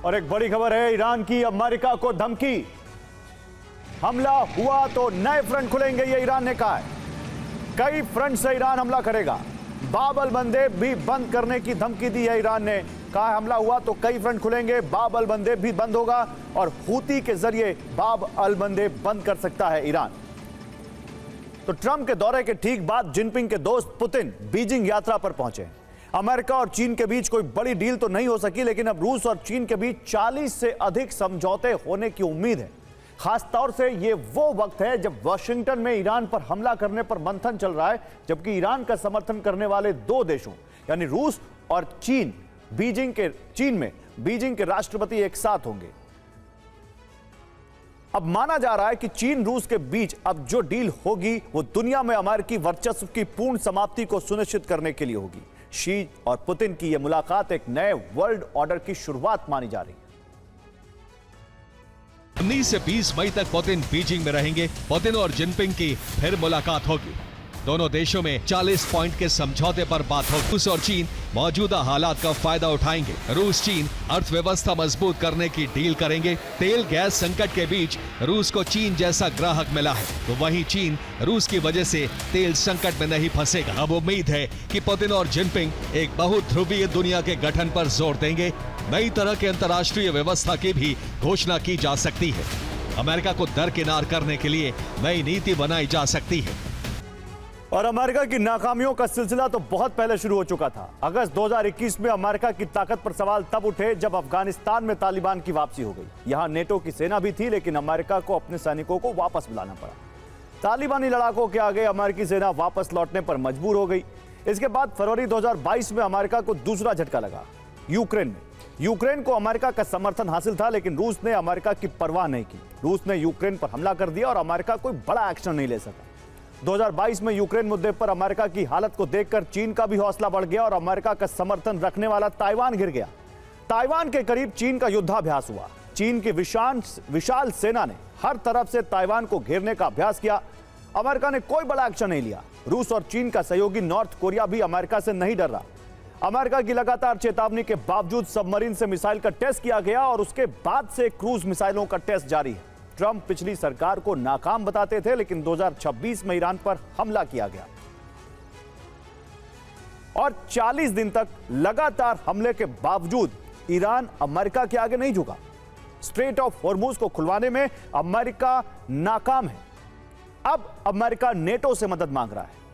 और एक बड़ी खबर है, ईरान की अमेरिका को धमकी। हमला हुआ तो नए फ्रंट खुलेंगे, ये ईरान ने कहा है। कई फ्रंट से ईरान हमला करेगा। बाब अल मंदेब भी बंद करने की धमकी दी है ईरान ने। कहा हमला हुआ तो कई फ्रंट खुलेंगे, बाब अल मंदेब भी बंद होगा और हूती के जरिए बाब अल मंदेब बंद कर सकता है ईरान। तो ट्रंप के दौरे के ठीक बाद जिनपिंग के दोस्त पुतिन बीजिंग यात्रा पर पहुंचे। अमेरिका और चीन के बीच कोई बड़ी डील तो नहीं हो सकी, लेकिन अब रूस और चीन के बीच 40 से अधिक समझौते होने की उम्मीद है। खासतौर से ये वो वक्त है जब वॉशिंगटन में ईरान पर हमला करने पर मंथन चल रहा है, जबकि ईरान का समर्थन करने वाले दो देशों यानी रूस और चीन में बीजिंग के राष्ट्रपति एक साथ होंगे। अब माना जा रहा है कि चीन रूस के बीच अब जो डील होगी वो दुनिया में अमेरिकी वर्चस्व की पूर्ण समाप्ति को सुनिश्चित करने के लिए होगी। शी और पुतिन की यह मुलाकात एक नए वर्ल्ड ऑर्डर की शुरुआत मानी जा रही है। 19 से 20 मई तक पुतिन बीजिंग में रहेंगे। पुतिन और जिनपिंग की फिर मुलाकात होगी। दोनों देशों में 40 पॉइंट के समझौते पर बात होगी। रूस और चीन मौजूदा हालात का फायदा उठाएंगे। रूस चीन अर्थव्यवस्था मजबूत करने की डील करेंगे। तेल गैस संकट के बीच रूस को चीन जैसा ग्राहक मिला है, तो वहीं चीन रूस की वजह से तेल संकट में नहीं फंसेगा। अब उम्मीद है कि पुतिन और जिनपिंग एक बहुध्रुवीय दुनिया के गठन पर जोर देंगे। नई तरह के अंतर्राष्ट्रीय व्यवस्था की भी घोषणा की जा सकती है। अमेरिका को दरकिनार करने के लिए नई नीति बनाई जा सकती है। और अमेरिका की नाकामियों का सिलसिला तो बहुत पहले शुरू हो चुका था। अगस्त 2021 में अमेरिका की ताकत पर सवाल तब उठे जब अफगानिस्तान में तालिबान की वापसी हो गई। यहां नेटो की सेना भी थी, लेकिन अमेरिका को अपने सैनिकों को वापस बुलाना पड़ा। तालिबानी लड़ाकों के आगे अमेरिकी सेना वापस लौटने पर मजबूर हो गई। इसके बाद फरवरी 2022 में अमेरिका को दूसरा झटका लगा यूक्रेन में। यूक्रेन को अमेरिका का समर्थन हासिल था, लेकिन रूस ने अमेरिका की परवाह नहीं की। रूस ने यूक्रेन पर हमला कर दिया और अमेरिका कोई बड़ा एक्शन नहीं ले सका। 2022 में यूक्रेन मुद्दे पर अमेरिका की हालत को देखकर चीन का भी हौसला बढ़ गया और अमेरिका का समर्थन रखने वाला ताइवान गिर गया। ताइवान के करीब चीन का युद्धाभ्यास हुआ। चीन की विशाल सेना ने हर तरफ से ताइवान को घेरने का अभ्यास किया। अमेरिका ने कोई बड़ा एक्शन नहीं लिया। रूस और चीन का सहयोगी नॉर्थ कोरिया भी अमेरिका से नहीं डर रहा। अमेरिका की लगातार चेतावनी के बावजूद सबमरीन से मिसाइल का टेस्ट किया गया और उसके बाद से क्रूज मिसाइलों का टेस्ट जारी है। ट्रंप पिछली सरकार को नाकाम बताते थे, लेकिन 2026 में ईरान पर हमला किया गया और 40 दिन तक लगातार हमले के बावजूद ईरान अमेरिका के आगे नहीं झुका। स्ट्रेट ऑफ हॉर्मुज को खुलवाने में अमेरिका नाकाम है। अब अमेरिका नेटो से मदद मांग रहा है।